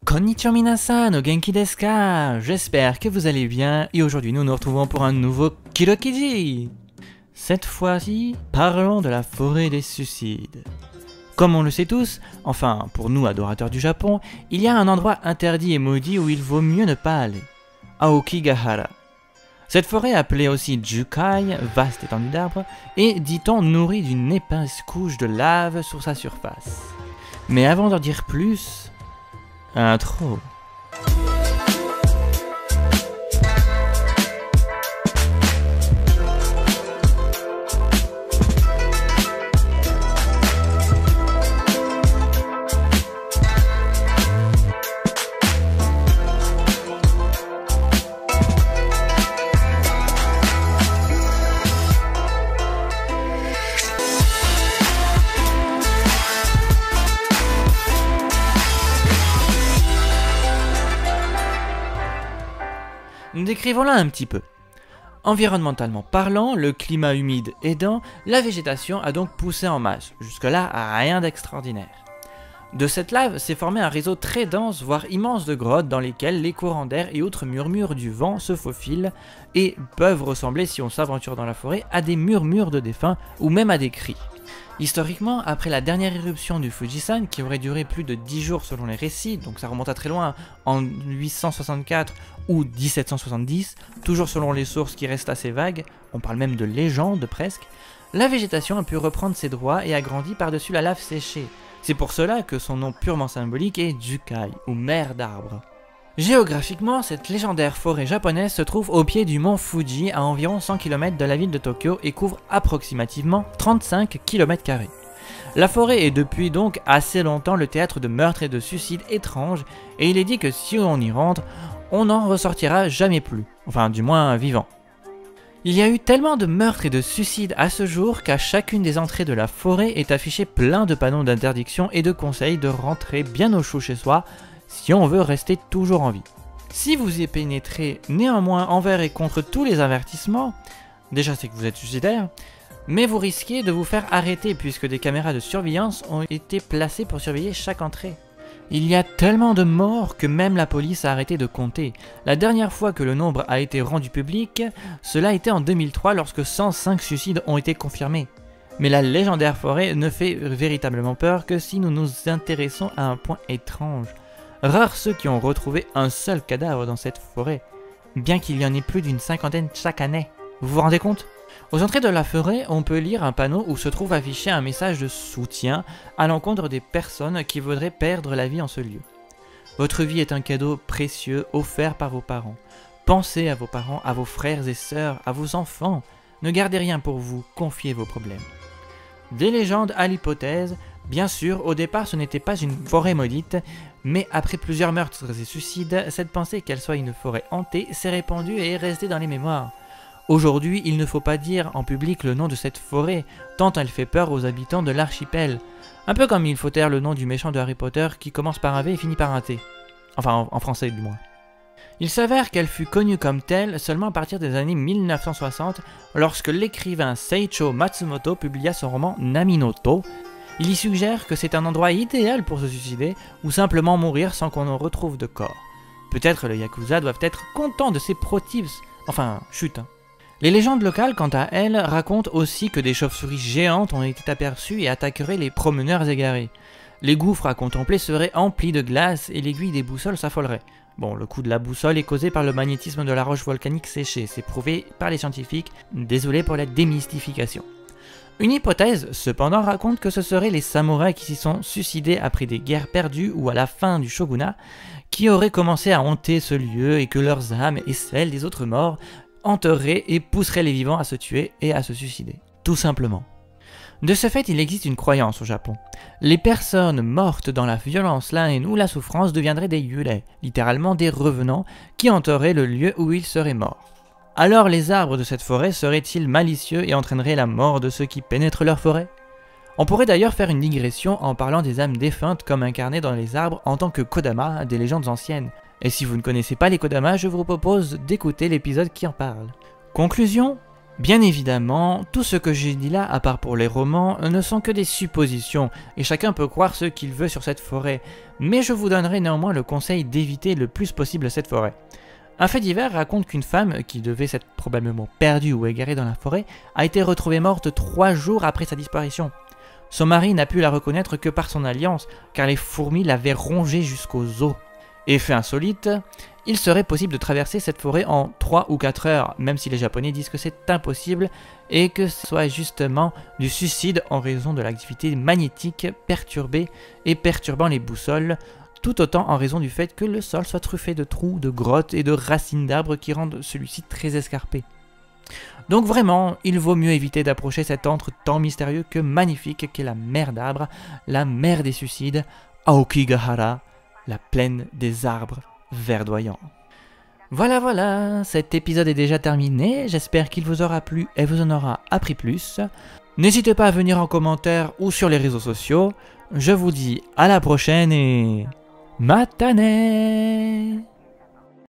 Konnichiwa minasan, o genki desu ka? J'espère que vous allez bien et aujourd'hui nous nous retrouvons pour un nouveau Kirokiji. Cette fois-ci, parlons de la forêt des suicides. Comme on le sait tous, enfin pour nous adorateurs du Japon, il y a un endroit interdit et maudit où il vaut mieux ne pas aller. Aokigahara. Cette forêt appelée aussi Jukai, vaste étendue d'arbres, est, dit-on, nourrie d'une épaisse couche de lave sur sa surface. Mais avant d'en dire plus, intro. Décrivons-la un petit peu. Environnementalement parlant, le climat humide aidant, la végétation a donc poussé en masse. Jusque-là, rien d'extraordinaire. De cette lave s'est formé un réseau très dense, voire immense de grottes dans lesquelles les courants d'air et autres murmures du vent se faufilent et peuvent ressembler, si on s'aventure dans la forêt, à des murmures de défunts ou même à des cris. Historiquement, après la dernière éruption du Fujisan, qui aurait duré plus de 10 jours selon les récits, donc ça remonte à très loin, en 864 ou 1770, toujours selon les sources qui restent assez vagues, on parle même de légende presque, la végétation a pu reprendre ses droits et a grandi par-dessus la lave séchée. C'est pour cela que son nom purement symbolique est Jukai, ou mer d'arbres. Géographiquement, cette légendaire forêt japonaise se trouve au pied du mont Fuji à environ 100 km de la ville de Tokyo et couvre approximativement 35 km². La forêt est depuis donc assez longtemps le théâtre de meurtres et de suicides étranges et il est dit que si on y rentre, on n'en ressortira jamais plus, enfin du moins vivant. Il y a eu tellement de meurtres et de suicides à ce jour qu'à chacune des entrées de la forêt est affiché plein de panneaux d'interdiction et de conseils de rentrer bien au chaud chez soi, si on veut rester toujours en vie. Si vous y pénétrez néanmoins envers et contre tous les avertissements, déjà c'est que vous êtes suicidaire, mais vous risquez de vous faire arrêter puisque des caméras de surveillance ont été placées pour surveiller chaque entrée. Il y a tellement de morts que même la police a arrêté de compter. La dernière fois que le nombre a été rendu public, cela était en 2003 lorsque 105 suicides ont été confirmés. Mais la légendaire forêt ne fait véritablement peur que si nous nous intéressons à un point étrange. Rares ceux qui ont retrouvé un seul cadavre dans cette forêt, bien qu'il y en ait plus d'une cinquantaine chaque année. Vous vous rendez compte? Aux entrées de la forêt, on peut lire un panneau où se trouve affiché un message de soutien à l'encontre des personnes qui voudraient perdre la vie en ce lieu. Votre vie est un cadeau précieux offert par vos parents. Pensez à vos parents, à vos frères et sœurs, à vos enfants. Ne gardez rien pour vous, confiez vos problèmes. Des légendes à l'hypothèse. Bien sûr, au départ ce n'était pas une forêt maudite, mais après plusieurs meurtres et suicides, cette pensée qu'elle soit une forêt hantée s'est répandue et est restée dans les mémoires. Aujourd'hui, il ne faut pas dire en public le nom de cette forêt, tant elle fait peur aux habitants de l'archipel. Un peu comme il faut taire le nom du méchant de Harry Potter qui commence par un V et finit par un T. Enfin, en français du moins. Il s'avère qu'elle fut connue comme telle seulement à partir des années 1960, lorsque l'écrivain Seicho Matsumoto publia son roman Naminoto. Il y suggère que c'est un endroit idéal pour se suicider ou simplement mourir sans qu'on en retrouve de corps. Peut-être les Yakuza doivent être contents de ces pro-tips. Enfin, chut. Les légendes locales, quant à elles, racontent aussi que des chauves-souris géantes ont été aperçues et attaqueraient les promeneurs égarés. Les gouffres à contempler seraient emplis de glace et l'aiguille des boussoles s'affolerait. Bon, le coup de la boussole est causé par le magnétisme de la roche volcanique séchée, c'est prouvé par les scientifiques, désolé pour la démystification. Une hypothèse, cependant, raconte que ce seraient les samouraïs qui s'y sont suicidés après des guerres perdues ou à la fin du shogunat, qui auraient commencé à hanter ce lieu et que leurs âmes et celles des autres morts hanteraient et pousseraient les vivants à se tuer et à se suicider. Tout simplement. De ce fait, il existe une croyance au Japon. Les personnes mortes dans la violence, la haine ou la souffrance deviendraient des yurei, littéralement des revenants, qui hanteraient le lieu où ils seraient morts. Alors les arbres de cette forêt seraient-ils malicieux et entraîneraient la mort de ceux qui pénètrent leur forêt? On pourrait d'ailleurs faire une digression en parlant des âmes défuntes comme incarnées dans les arbres en tant que Kodama des légendes anciennes. Et si vous ne connaissez pas les Kodama, je vous propose d'écouter l'épisode qui en parle. Conclusion, Bien évidemment, tout ce que j'ai dit là, à part pour les romans, ne sont que des suppositions, et chacun peut croire ce qu'il veut sur cette forêt, mais je vous donnerai néanmoins le conseil d'éviter le plus possible cette forêt. Un fait divers raconte qu'une femme, qui devait s'être probablement perdue ou égarée dans la forêt, a été retrouvée morte 3 jours après sa disparition. Son mari n'a pu la reconnaître que par son alliance, car les fourmis l'avaient rongée jusqu'aux os. Effet insolite, il serait possible de traverser cette forêt en 3 ou 4 heures, même si les Japonais disent que c'est impossible et que ce soit justement du suicide en raison de l'activité magnétique perturbée et perturbant les boussoles, tout autant en raison du fait que le sol soit truffé de trous, de grottes et de racines d'arbres qui rendent celui-ci très escarpé. Donc vraiment, il vaut mieux éviter d'approcher cet antre tant mystérieux que magnifique qu'est la mer d'arbres, la mer des suicides, Aokigahara, la plaine des arbres verdoyants. Voilà, cet épisode est déjà terminé, j'espère qu'il vous aura plu et vous en aura appris plus. N'hésitez pas à venir en commentaire ou sur les réseaux sociaux. Je vous dis à la prochaine et... Matane!